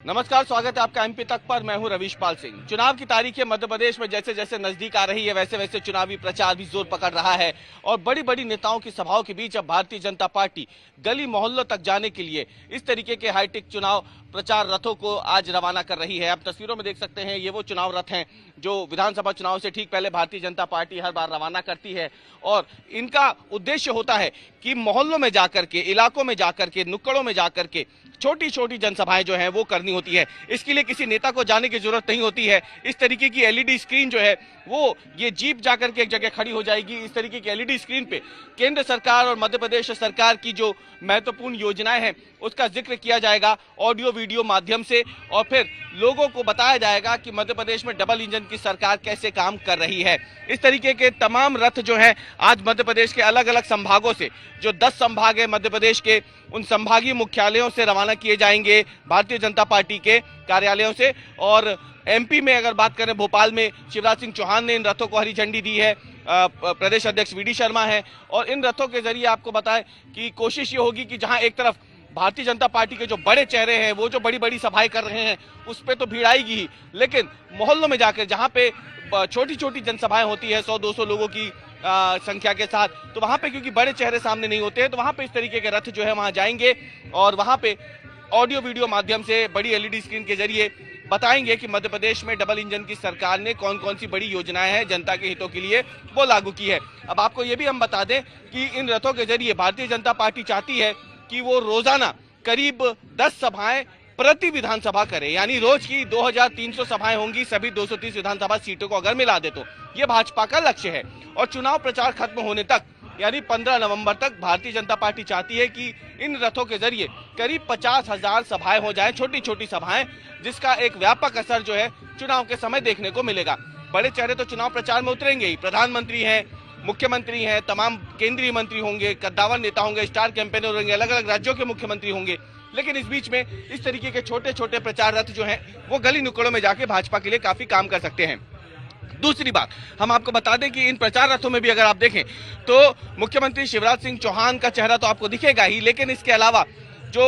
नमस्कार, स्वागत है आपका एमपी तक पर। मैं हूं रवीश पाल सिंह। चुनाव की तारीखें मध्य प्रदेश में जैसे जैसे नजदीक आ रही है वैसे वैसे चुनावी प्रचार भी जोर पकड़ रहा है और बड़ी बड़ी नेताओं की सभाओं के बीच अब भारतीय जनता पार्टी गली मोहल्लों तक जाने के लिए इस तरीके के हाईटेक चुनाव प्रचार रथों को आज रवाना कर रही है। आप तस्वीरों में देख सकते हैं, ये वो चुनाव रथ हैं जो विधानसभा चुनाव से ठीक पहले भारतीय जनता पार्टी हर बार रवाना करती है और इनका उद्देश्य होता है कि मोहल्लों में जाकर के, इलाकों में जाकर के, नुक्कड़ों में जाकर के छोटी छोटी जनसभाएं जो हैं वो करनी होती है। इसके लिए किसी नेता को जाने की जरूरत नहीं होती है। इस तरीके की एलईडी स्क्रीन जो है वो ये जीप जाकर के एक जगह खड़ी हो जाएगी। इस तरीके की एलईडी स्क्रीन पे केंद्र सरकार और मध्य प्रदेश सरकार की जो महत्वपूर्ण योजनाएं हैं उसका जिक्र किया जाएगा ऑडियो वीडियो माध्यम से और फिर लोगों को बताया जाएगा कि मध्य प्रदेश में डबल इंजन की सरकार कैसे काम कर रही है। इस तरीके के तमाम रथ जो है आज मध्य प्रदेश के अलग अलग संभागों से, जो 10 संभाग है मध्य प्रदेश के, उन संभागीय मुख्यालयों से रवाना किए जाएंगे भारतीय जनता पार्टी के कार्यालयों से। और एमपी में अगर बात करें, भोपाल में शिवराज सिंह चौहान ने इन रथों को हरी झंडी दी है। प्रदेश अध्यक्ष वीडी शर्मा है और इन रथों के जरिए आपको बताएं कि कोशिश ये होगी कि जहां एक तरफ भारतीय जनता पार्टी के जो बड़े चेहरे हैं वो जो बड़ी बड़ी सभाएं कर रहे हैं उस पे तो भीड़ आएगी ही, लेकिन मोहल्लों में जाकर जहां पे छोटी छोटी जनसभाएं होती है 100-200 लोगों की संख्या के साथ, तो वहां पे क्योंकि बड़े चेहरे सामने नहीं होते हैं तो वहां पे इस तरीके के रथ जो है वहां जाएंगे और वहां पे ऑडियो वीडियो माध्यम से बड़ी एलईडी स्क्रीन के जरिए बताएंगे कि मध्य प्रदेश में डबल इंजन की सरकार ने कौन कौन सी बड़ी योजनाएं हैं जनता के हितों के लिए वो लागू की है। अब आपको ये भी हम बता दें कि इन रथों के जरिए भारतीय जनता पार्टी चाहती है कि वो रोजाना करीब 10 सभाएं प्रति विधानसभा करे, यानी रोज की 2300 सभाएं होंगी सभी 230 विधानसभा सीटों को अगर मिला दे तो ये भाजपा का लक्ष्य है। और चुनाव प्रचार खत्म होने तक यानी 15 नवंबर तक भारतीय जनता पार्टी चाहती है कि इन रथों के जरिए करीब 50,000 सभाएं हो जाएं, छोटी छोटी सभाएं, जिसका एक व्यापक असर जो है चुनाव के समय देखने को मिलेगा। बड़े चेहरे तो चुनाव प्रचार में उतरेंगे ही, प्रधानमंत्री हैं, मुख्यमंत्री हैं, तमाम केंद्रीय मंत्री होंगे, कद्दावर नेता होंगे, स्टार कैंपेनर होंगे, अलग अलग राज्यों के मुख्यमंत्री होंगे, लेकिन इस बीच में इस तरीके के छोटे छोटे प्रचार रथ जो हैं वो गली नुक्कड़ों में जाके भाजपा के लिए काफी काम कर सकते हैं। दूसरी बात हम आपको बता दें कि इन प्रचार रथों में भी अगर आप देखें तो मुख्यमंत्री शिवराज सिंह चौहान का चेहरा तो आपको दिखेगा ही, लेकिन इसके अलावा जो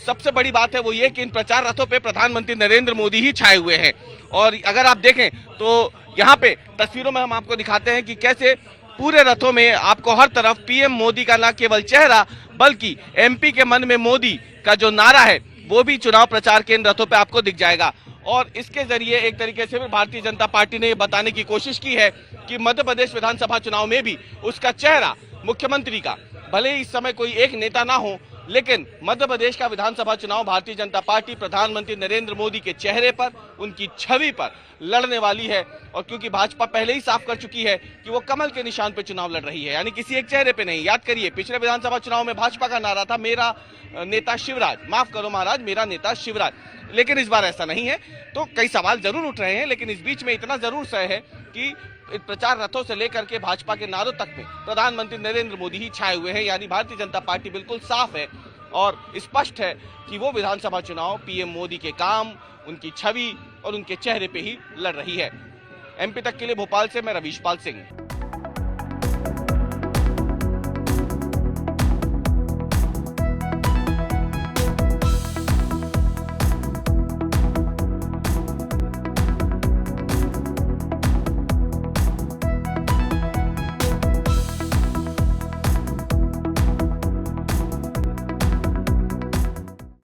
सबसे बड़ी बात है वो ये कि इन प्रचार रथों पे प्रधानमंत्री नरेंद्र मोदी ही छाए हुए हैं। और अगर आप देखें तो यहाँ पे तस्वीरों में हम आपको दिखाते हैं कि कैसे पूरे रथों में आपको हर तरफ पीएम मोदी का न केवल चेहरा बल्कि एमपी के मन में मोदी का जो नारा है वो भी चुनाव प्रचार के इन रथों पे आपको दिख जाएगा। और इसके जरिए एक तरीके से भी भारतीय जनता पार्टी ने बताने की कोशिश की है कि मध्य प्रदेश विधानसभा चुनाव में भी उसका चेहरा मुख्यमंत्री का, भले ही इस समय कोई एक नेता ना हो, लेकिन मध्य प्रदेश का विधानसभा चुनाव भारतीय जनता पार्टी प्रधानमंत्री नरेंद्र मोदी के चेहरे पर, उनकी छवि पर लड़ने वाली है। और क्योंकि भाजपा पहले ही साफ कर चुकी है कि वो कमल के निशान पे चुनाव लड़ रही है, यानी किसी एक चेहरे पे नहीं। याद करिए, पिछले विधानसभा चुनाव में भाजपा का नारा था मेरा नेता शिवराज, माफ करो महाराज, मेरा नेता शिवराज, लेकिन इस बार ऐसा नहीं है। तो कई सवाल जरूर उठ रहे हैं, लेकिन इस बीच में इतना जरूर तय है कि प्रचार रथों से लेकर के भाजपा के नारों तक में प्रधानमंत्री नरेंद्र मोदी ही छाए हुए हैं, यानी भारतीय जनता पार्टी बिल्कुल साफ है और स्पष्ट है कि वो विधानसभा चुनाव पीएम मोदी के काम, उनकी छवि और उनके चेहरे पे ही लड़ रही है। एमपी तक के लिए भोपाल से मैं रवीश पाल सिंह।